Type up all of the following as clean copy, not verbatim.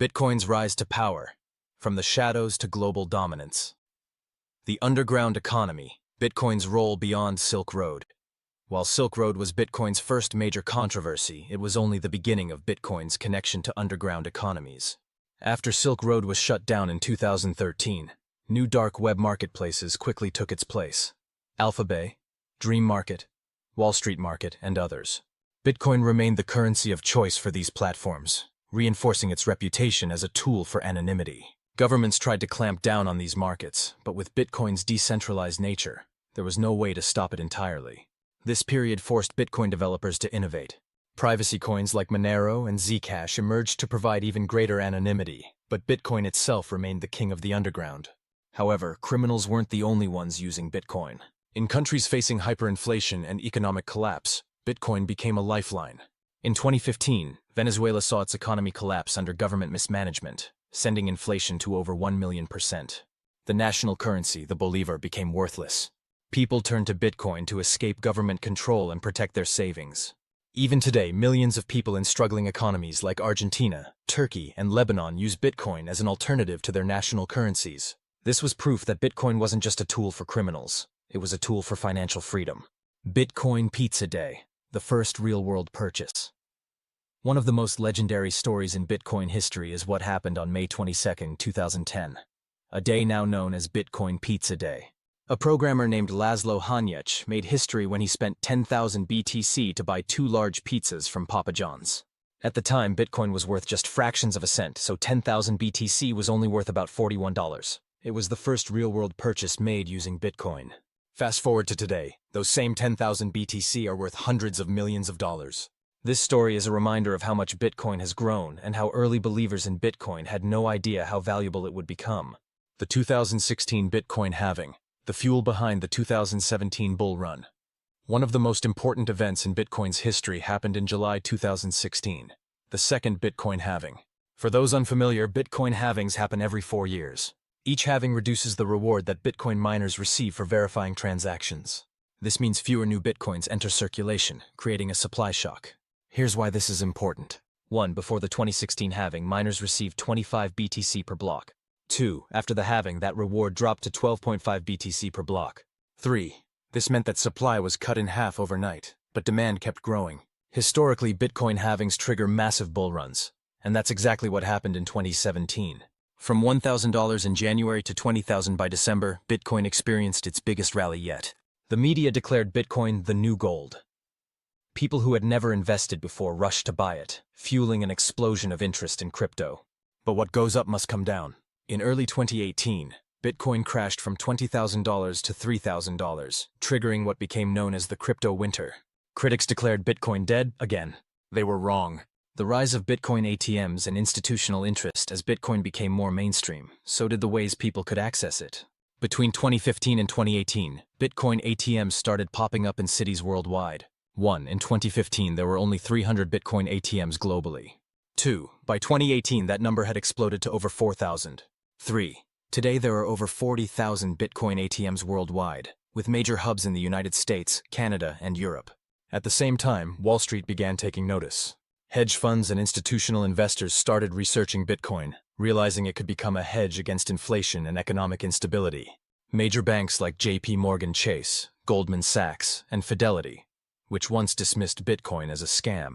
Bitcoin's rise to power, from the shadows to global dominance. The underground economy, Bitcoin's role beyond Silk Road. While Silk Road was Bitcoin's first major controversy, it was only the beginning of Bitcoin's connection to underground economies. After Silk Road was shut down in 2013, new dark web marketplaces quickly took its place. Alphabay, Dream Market, Wall Street Market, and others. Bitcoin remained the currency of choice for these platforms, reinforcing its reputation as a tool for anonymity. Governments tried to clamp down on these markets, but with Bitcoin's decentralized nature, there was no way to stop it entirely. This period forced Bitcoin developers to innovate. Privacy coins like Monero and Zcash emerged to provide even greater anonymity, but Bitcoin itself remained the king of the underground. However, criminals weren't the only ones using Bitcoin. In countries facing hyperinflation and economic collapse, Bitcoin became a lifeline. In 2015, Venezuela saw its economy collapse under government mismanagement, sending inflation to over 1,000,000%. The national currency, the bolivar, became worthless. People turned to Bitcoin to escape government control and protect their savings. Even today, millions of people in struggling economies like Argentina, Turkey, and Lebanon use Bitcoin as an alternative to their national currencies. This was proof that Bitcoin wasn't just a tool for criminals, it was a tool for financial freedom. Bitcoin Pizza Day, the first real-world purchase. One of the most legendary stories in Bitcoin history is what happened on May 22, 2010, a day now known as Bitcoin Pizza Day. A programmer named Laszlo Hanyecz made history when he spent 10,000 BTC to buy 2 large pizzas from Papa John's. At the time, Bitcoin was worth just fractions of a cent, so 10,000 BTC was only worth about $41. It was the first real-world purchase made using Bitcoin. Fast forward to today, those same 10,000 BTC are worth hundreds of millions of dollars. This story is a reminder of how much Bitcoin has grown and how early believers in Bitcoin had no idea how valuable it would become. The 2016 Bitcoin halving, the fuel behind the 2017 bull run. One of the most important events in Bitcoin's history happened in July 2016, the second Bitcoin halving. For those unfamiliar, Bitcoin halvings happen every 4 years. Each halving reduces the reward that Bitcoin miners receive for verifying transactions. This means fewer new Bitcoins enter circulation, creating a supply shock. Here's why this is important. 1. Before the 2016 halving, miners received 25 BTC per block. 2. After the halving, that reward dropped to 12.5 BTC per block. 3. This meant that supply was cut in half overnight, but demand kept growing. Historically, Bitcoin halvings trigger massive bull runs, and that's exactly what happened in 2017. From $1,000 in January to $20,000 by December, Bitcoin experienced its biggest rally yet. The media declared Bitcoin the new gold. People who had never invested before rushed to buy it, fueling an explosion of interest in crypto. But what goes up must come down. In early 2018, Bitcoin crashed from $20,000 to $3,000, triggering what became known as the crypto winter. Critics declared Bitcoin dead again. They were wrong. The rise of Bitcoin ATMs and institutional interest as Bitcoin became more mainstream, so did the ways people could access it. Between 2015 and 2018, Bitcoin ATMs started popping up in cities worldwide. 1. In 2015, there were only 300 Bitcoin ATMs globally. 2. By 2018, that number had exploded to over 4,000. 3. Today, there are over 40,000 Bitcoin ATMs worldwide, with major hubs in the United States, Canada, and Europe. At the same time, Wall Street began taking notice. Hedge funds and institutional investors started researching Bitcoin, realizing it could become a hedge against inflation and economic instability. Major banks like JP Morgan Chase, Goldman Sachs, and Fidelity, which once dismissed Bitcoin as a scam,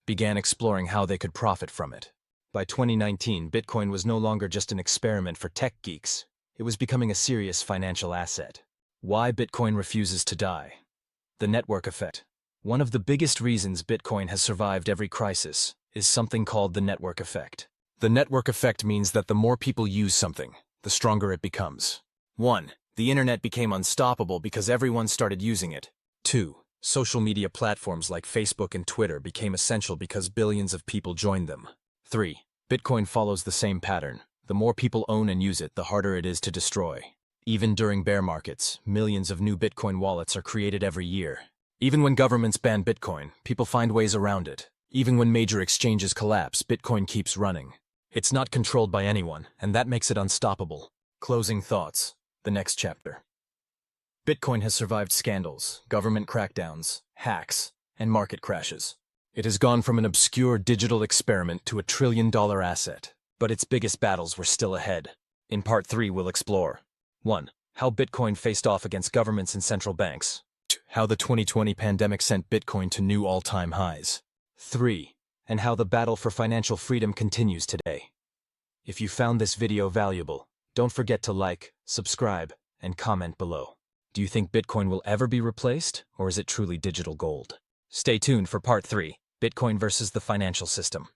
began exploring how they could profit from it. By 2019, Bitcoin was no longer just an experiment for tech geeks. It was becoming a serious financial asset. Why Bitcoin refuses to die? The network effect. One of the biggest reasons Bitcoin has survived every crisis is something called the network effect. The network effect means that the more people use something, the stronger it becomes. 1. The internet became unstoppable because everyone started using it. 2. Social media platforms like Facebook and Twitter became essential because billions of people joined them. 3. Bitcoin follows the same pattern. The more people own and use it, the harder it is to destroy. Even during bear markets, millions of new Bitcoin wallets are created every year. Even when governments ban Bitcoin, people find ways around it. Even when major exchanges collapse, Bitcoin keeps running. It's not controlled by anyone, and that makes it unstoppable. Closing thoughts. The next chapter. Bitcoin has survived scandals, government crackdowns, hacks, and market crashes. It has gone from an obscure digital experiment to a trillion-dollar asset. But its biggest battles were still ahead. In Part 3, we'll explore 1. How Bitcoin faced off against governments and central banks. 2. How the 2020 pandemic sent Bitcoin to new all-time highs. 3. And how the battle for financial freedom continues today. If you found this video valuable, don't forget to like, subscribe, and comment below. Do you think Bitcoin will ever be replaced, or is it truly digital gold? Stay tuned for Part 3, Bitcoin versus the financial system.